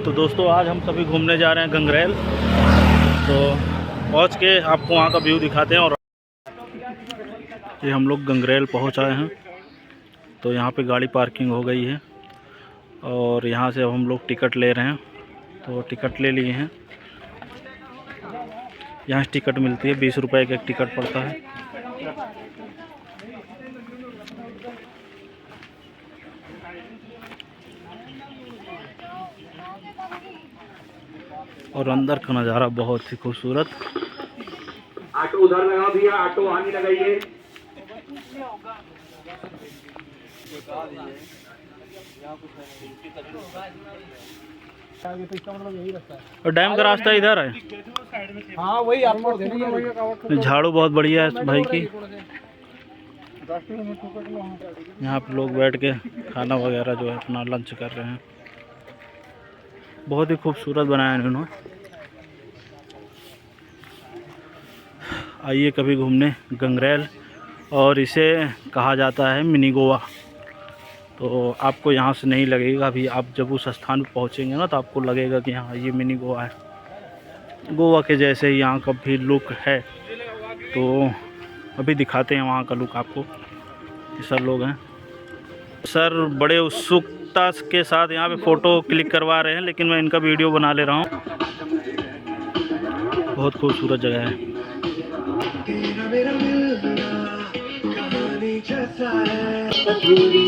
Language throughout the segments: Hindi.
तो दोस्तों आज हम सभी घूमने जा रहे हैं गंगरेल। तो पहुंच के आपको वहां का व्यू दिखाते हैं। और ये हम लोग गंगरेल पहुंच आए हैं। तो यहाँ पे गाड़ी पार्किंग हो गई है और यहाँ से अब हम लोग टिकट ले रहे हैं। तो टिकट ले लिए हैं। यहाँ टिकट मिलती है, 20 रुपए का एक टिकट पड़ता है। और अंदर का नज़ारा बहुत ही खूबसूरत। ऑटो उधर लगा भैया, ऑटो आने लगाइए। और डैम का रास्ता इधर है। हाँ वही आपको झाड़ू बहुत बढ़िया है भाई की। यहाँ पे लोग बैठ के खाना वगैरह जो है अपना लंच कर रहे हैं। बहुत ही खूबसूरत बनाया है इन्होंने। आइए कभी घूमने गंगरेल, और इसे कहा जाता है मिनी गोवा। तो आपको यहाँ से नहीं लगेगा, अभी आप जब उस स्थान पर पहुँचेंगे ना तो आपको लगेगा कि हाँ ये मिनी गोवा है। गोवा के जैसे ही यहाँ का भी लुक है। तो अभी दिखाते हैं वहाँ का लुक आपको। सर लोग हैं, सर बड़े उत्सुकता के साथ यहाँ पे फ़ोटो क्लिक करवा रहे हैं, लेकिन मैं इनका वीडियो बना ले रहा हूँ। बहुत खूबसूरत जगह है।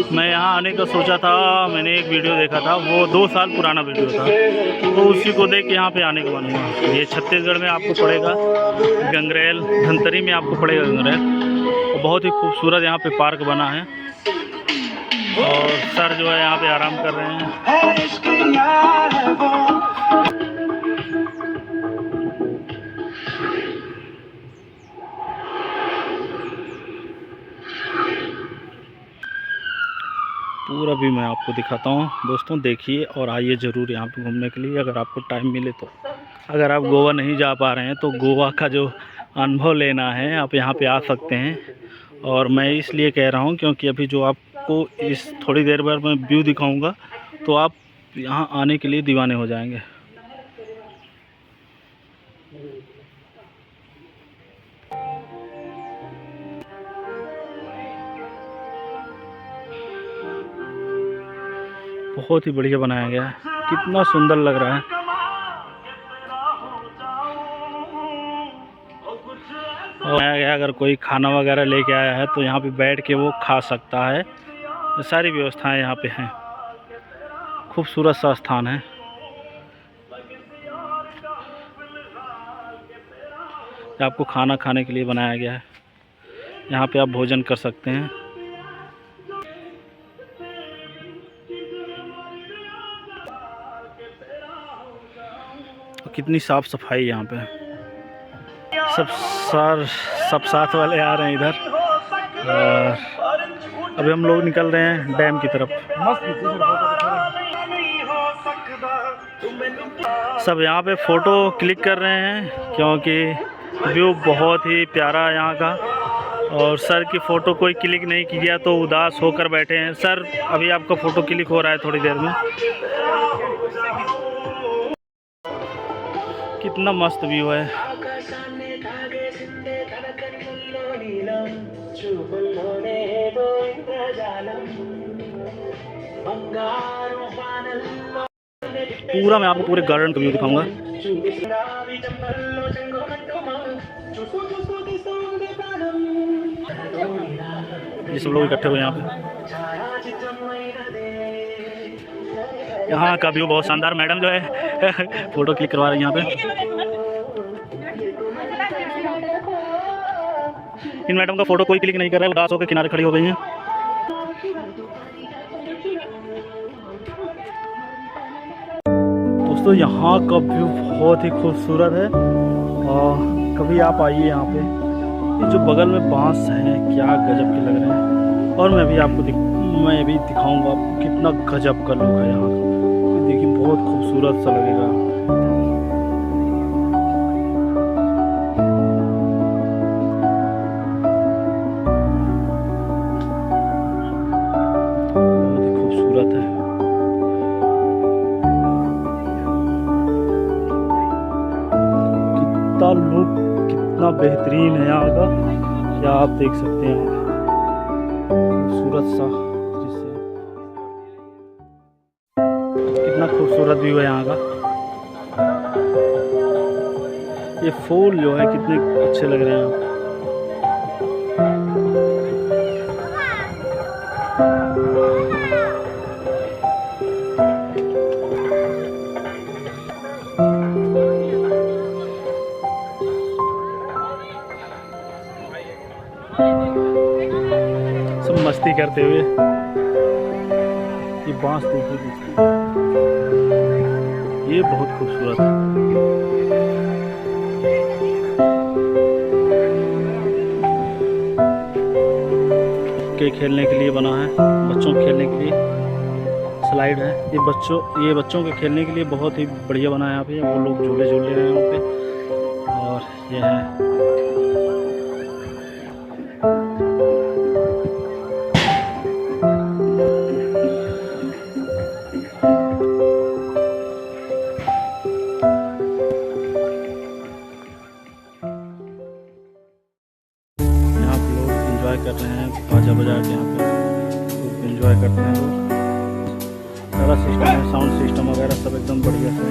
मैं यहाँ आने का सोचा था, मैंने एक वीडियो देखा था, वो 2 साल पुराना वीडियो था, तो उसी को देख के यहाँ पे आने का मन हुआ। ये छत्तीसगढ़ में आपको पड़ेगा गंगरेल, धनतरी में आपको पड़ेगा गंगरेल। और बहुत ही खूबसूरत यहाँ पे पार्क बना है। और सर जो है यहाँ पे आराम कर रहे हैं। पूरा भी मैं आपको दिखाता हूँ दोस्तों, देखिए और आइए ज़रूर यहाँ पे घूमने के लिए, अगर आपको टाइम मिले तो। अगर आप गोवा नहीं जा पा रहे हैं तो गोवा का जो अनुभव लेना है आप यहाँ पे आ सकते हैं। और मैं इसलिए कह रहा हूँ क्योंकि अभी जो आपको इस थोड़ी देर बाद मैं व्यू दिखाऊंगा तो आप यहाँ आने के लिए दीवाने हो जाएंगे। बहुत ही बढ़िया बनाया गया है, कितना सुंदर लग रहा है। और अगर कोई खाना वगैरह लेके आया है तो यहाँ पे बैठ के वो खा सकता है। सारी व्यवस्थाएं यहाँ पे हैं। खूबसूरत सा स्थान है। आपको खाना खाने के लिए बनाया गया है। यहाँ पे आप भोजन कर सकते हैं। कितनी साफ सफाई यहाँ पे। सब साथ वाले आ रहे हैं इधर। और अभी हम लोग निकल रहे हैं डैम की तरफ। सब यहाँ पे फ़ोटो क्लिक कर रहे हैं क्योंकि व्यू बहुत ही प्यारा है यहाँ का। और सर की फ़ोटो कोई क्लिक नहीं किया तो उदास होकर बैठे हैं। सर अभी आपका फ़ोटो क्लिक हो रहा है थोड़ी देर में। कितना मस्त व्यू है। पूरा मैं आपको पूरे गार्डन का व्यू दिखाऊंगा। ये सब लोग इकट्ठे हुए यहाँ पे। यहाँ का व्यू बहुत शानदार। मैडम जो है फोटो क्लिक करवा रही है यहाँ पे। इन मैडम का फोटो कोई क्लिक नहीं कर रहा है, उदास होकर किनारे खड़ी हो गई हैं। दोस्तों यहाँ का व्यू बहुत ही खूबसूरत है। और कभी आप आइए यहाँ पे। ये जो बगल में बांस हैं क्या गजब के लग रहे हैं। और मैं भी दिखाऊंगा आपको कितना गजब का लुक है यहाँ का। देखिए बहुत खूबसूरत सा लगेगा। बहुत ही खूबसूरत है। लुक कितना बेहतरीन है यहाँ का, क्या आप देख सकते हैं। खूबसूरत सा जिससे कितना खूबसूरत व्यू है यहाँ का। ये फूल जो है कितने अच्छे लग रहे हैं। सब मस्ती करते हुए। ये बांस देखिए, ये बहुत खूबसूरत है। के खेलने के लिए बना है, बच्चों के खेलने के लिए स्लाइड है। ये बच्चों के खेलने के लिए बहुत ही बढ़िया बना है। यहाँ पे वो लोग झूले झूल रहे हैं यहाँ पे। और ये है कर रहे हैं बाजा बजा के। यहाँ पे एंजॉय करते हैं लोग। सारा सिस्टम है, साउंड सिस्टम वगैरह सब एकदम बढ़िया से।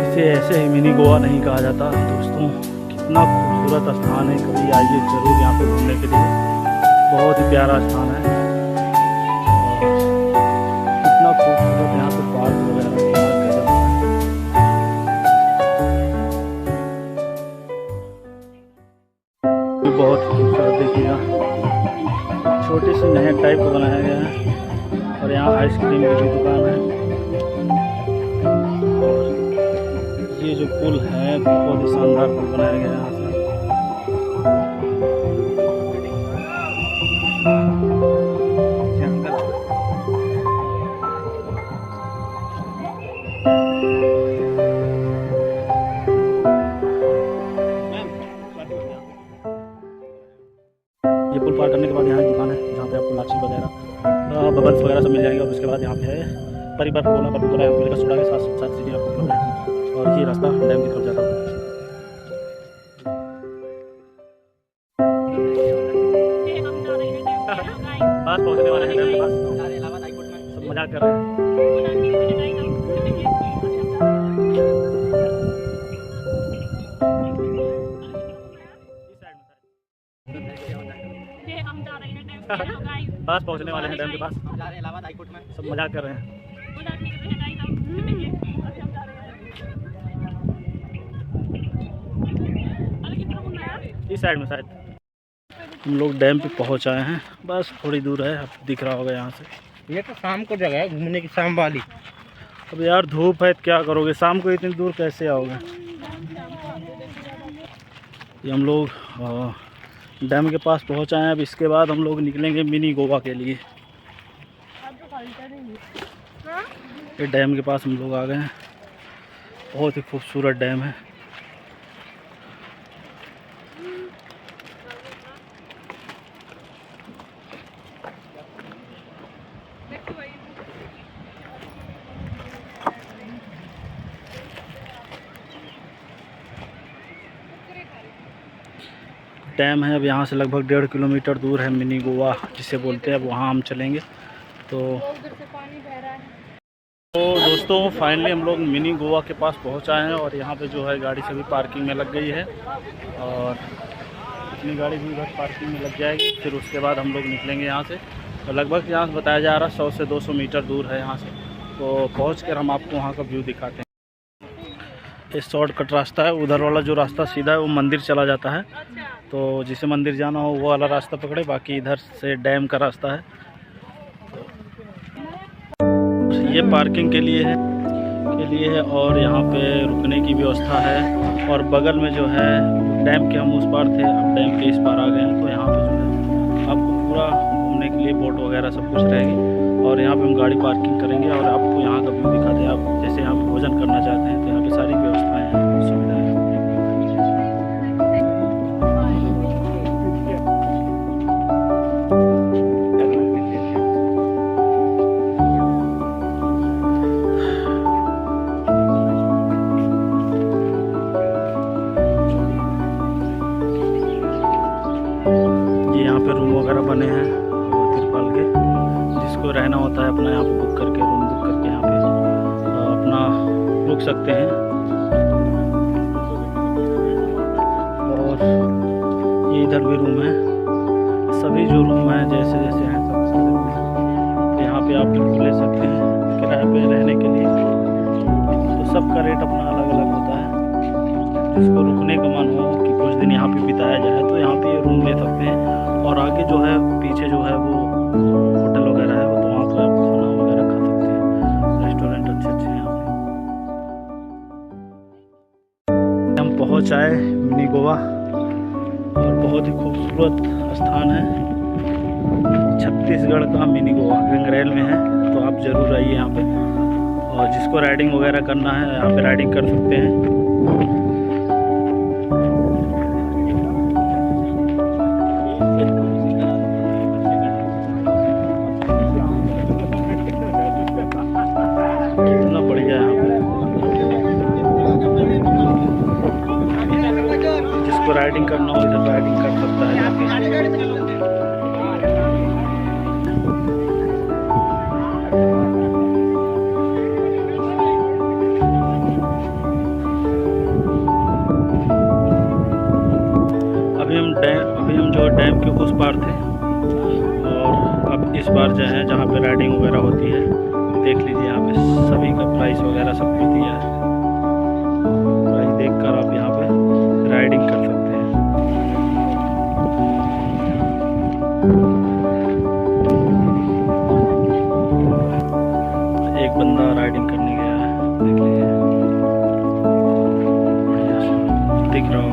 इसे ऐसे ही मिनी गोवा नहीं कहा जाता दोस्तों। कितना खूबसूरत स्थान है, कभी आइए ज़रूर यहाँ पे घूमने के लिए। बहुत ही प्यारा स्थान है और कितना खूबसूरत यहाँ पे पार्क वगैरह बहुत खूबसूरत देखिएगा। छोटी सी नहर टाइप का बनाया गया है और यहाँ आइसक्रीम की भी दुकान है। ये जो पुल है बहुत ही शानदार पुल बनाया गया है यहाँ से। ये पुल पार करने के बाद यहाँ दुकान है जहाँ पे आपको लाची वगैरह बबल्स वगैरह सब मिल जाएगा। और उसके बाद यहाँ पे है परिवार कोला पर मिलेगा सोडा के साथ साथ चीज़ें आपको उपलब्ध है। और ये रास्ता डैम की तरफ जाता है। पास पहुंचने वाले हैं डैम के पास। सब मजाक कर रहे हैं। पास पहुंचने वाले हैं डैम के पास। सब मजाक कर रहे हैं। इस साइड में शायद हम लोग डैम पे पहुंच आए हैं। बस थोड़ी दूर है, अब दिख रहा होगा यहाँ से। ये तो शाम को जगह है घूमने की, शाम वाली। अब यार धूप है तो क्या करोगे, शाम को इतनी दूर कैसे आओगे। ये हम लोग डैम के पास पहुंच आए हैं। अब इसके बाद हम लोग निकलेंगे मिनी गोवा के लिए। ये डैम के पास हम लोग आ गए हैं। बहुत ही खूबसूरत डैम है। डैम है, अब यहाँ से लगभग 1.5 किलोमीटर दूर है मिनी गोवा जिसे बोलते हैं। अब वहाँ हम चलेंगे। तो दोस्तों फाइनली हम लोग मिनी गोवा के पास पहुँच आए हैं और यहाँ पे जो है गाड़ी सभी पार्किंग में लग गई है और अपनी गाड़ी भी उधर पार्किंग में लग जाएगी। फिर उसके बाद हम लोग निकलेंगे यहाँ से। तो लगभग यहाँ से बताया जा रहा है 100 से 200 मीटर दूर है यहाँ से। तो पहुँच कर हम आपको वहाँ का व्यू दिखाते हैं। ये शॉर्टकट रास्ता है। उधर वाला जो रास्ता सीधा है वो मंदिर चला जाता है। तो जिसे मंदिर जाना हो वो वाला रास्ता पकड़े, बाकी इधर से डैम का रास्ता है। ये पार्किंग के लिए है और यहाँ पे रुकने की व्यवस्था है। और बगल में जो है डैम के हम उस पार थे, अब डैम के इस पार आ गए हैं। तो यहाँ पे जो है आपको पूरा घूमने के लिए बोट वगैरह सब कुछ रहेगी। और यहाँ पे हम गाड़ी पार्किंग करेंगे और आपको यहाँ का व्यू दिखाते हैं। आप जैसे यहाँ पे भोजन करना चाहते हैं तो यहाँ पे सारी व्यवस्थाएं हैं, सुविधाएं हैं। ये यहाँ पे रूम वगैरह बने हैं तिरपाल के, जिसको रहना होता है अपना यहाँ पे बुक करके, रूम बुक करके यहाँ पे अपना रुक सकते हैं। और ये इधर भी रूम है, सभी जो रूम हैं जैसे जैसे हैं सब सारे रूम यहाँ पे आप ले सकते हैं किराए पे रहने के लिए। तो सबका रेट अपना अलग अलग होता है। जिसको रुकने का मन हो कि कुछ दिन यहाँ पे बिताया जाए तो यहाँ पे ये रूम ले सकते हैं। और आगे जो है पीछे जो है वो होटल वगैरह है, वो तो वहाँ पर आप खाना वगैरह खा सकते हैं। रेस्टोरेंट अच्छे अच्छे हैं यहाँ पे। हम पहुँच आए मिनी गोवा और बहुत ही खूबसूरत स्थान है। छत्तीसगढ़ का मिनी गोवा गंगरेल में है, तो आप ज़रूर आइए यहाँ पे। और जिसको राइडिंग वगैरह करना है यहाँ पे राइडिंग कर सकते हैं। कितना बढ़िया है यहाँ पे। जिसको राइडिंग करना हो इधर राइडिंग कर सकता है यहाँ पे। अभी हम जो डैम के उस पार थे और अब इस बार जो है जहाँ पे राइडिंग वगैरह होती है, देख लीजिए यहाँ पे सभी का प्राइस वगैरह सब कुछ दिया है। प्राइस देखकर आप यहाँ पे राइडिंग कर सकते हैं। एक बंदा राइडिंग करने गया है, देख लीजिए बढ़िया सा दिख रहा होगा।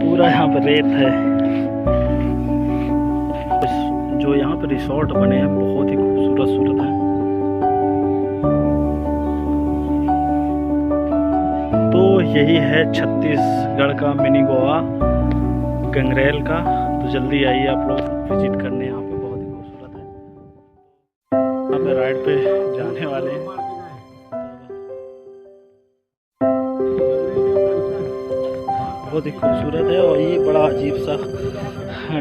पूरा यहाँ पर रेत है। जो यहाँ पर रिसोर्ट बने हैं बहुत ही खूबसूरत सूरत है। तो यही है छत्तीसगढ़ का मिनी गोवा गंगरेल का। तो जल्दी आइए आप लोग विजिट करने, यहाँ पे बहुत ही खूबसूरत है। यहाँ पे राइड पे जाने वाले हैं। बहुत ही खूबसूरत है और ये बड़ा अजीब सा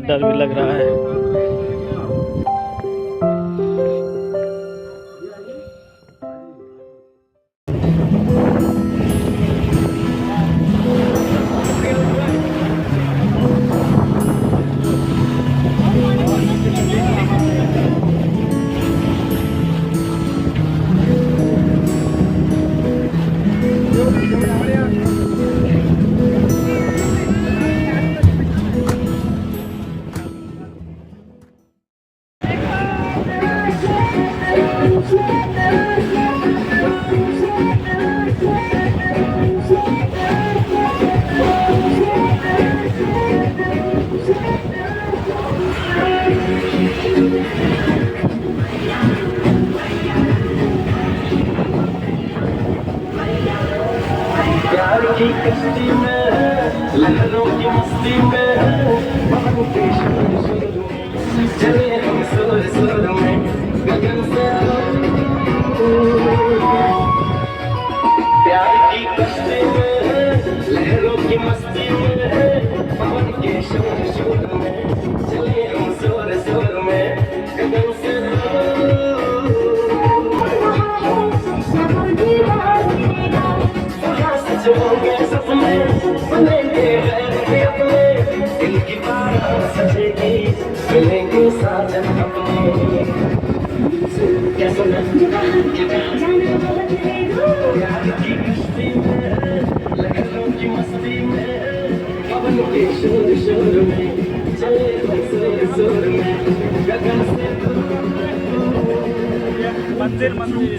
डर भी लग रहा है। प्यार की कश्ती में लहरों की मस्ती में चले हम सुर सुर में गगन से प्यार की कश्ती में लहरों की मस्ती में पवन के शोर शोर में चले हम सुर सुर में गगन से सजोगे सपने बनेंगे अपने दिल की बात सजेगी मिलेंगे साजन अपने क्या सुना प्यार की कश्ती में लहरों की मस्ती में पवन के शोर शोर में चले शोर में गगन से मंदिर मंदिर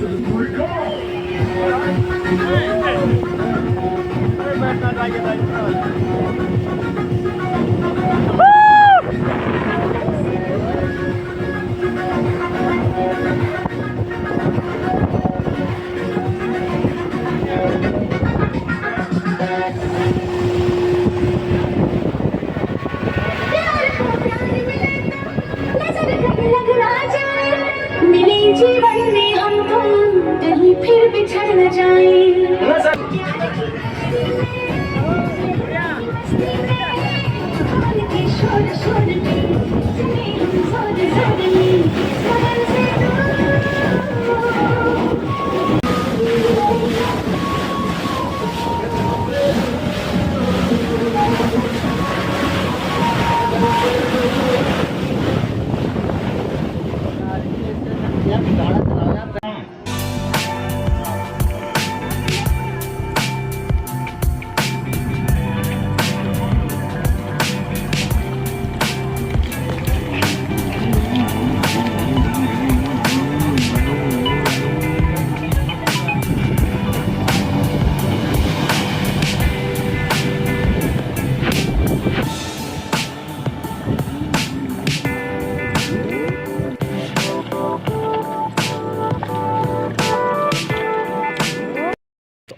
मिले जीवन में हमको कहीं फिर बिछड़ न जाए शोर शोर में सुने हम जोर जोर में सवन से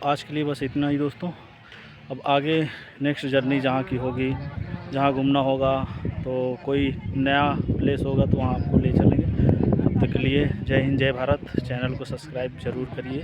आज के लिए बस इतना ही दोस्तों। अब आगे नेक्स्ट जर्नी जहाँ की होगी, जहाँ घूमना होगा, तो कोई नया प्लेस होगा तो वहाँ आपको ले चलेंगे। तब तक के लिए जय हिंद जय भारत। चैनल को सब्सक्राइब ज़रूर करिए।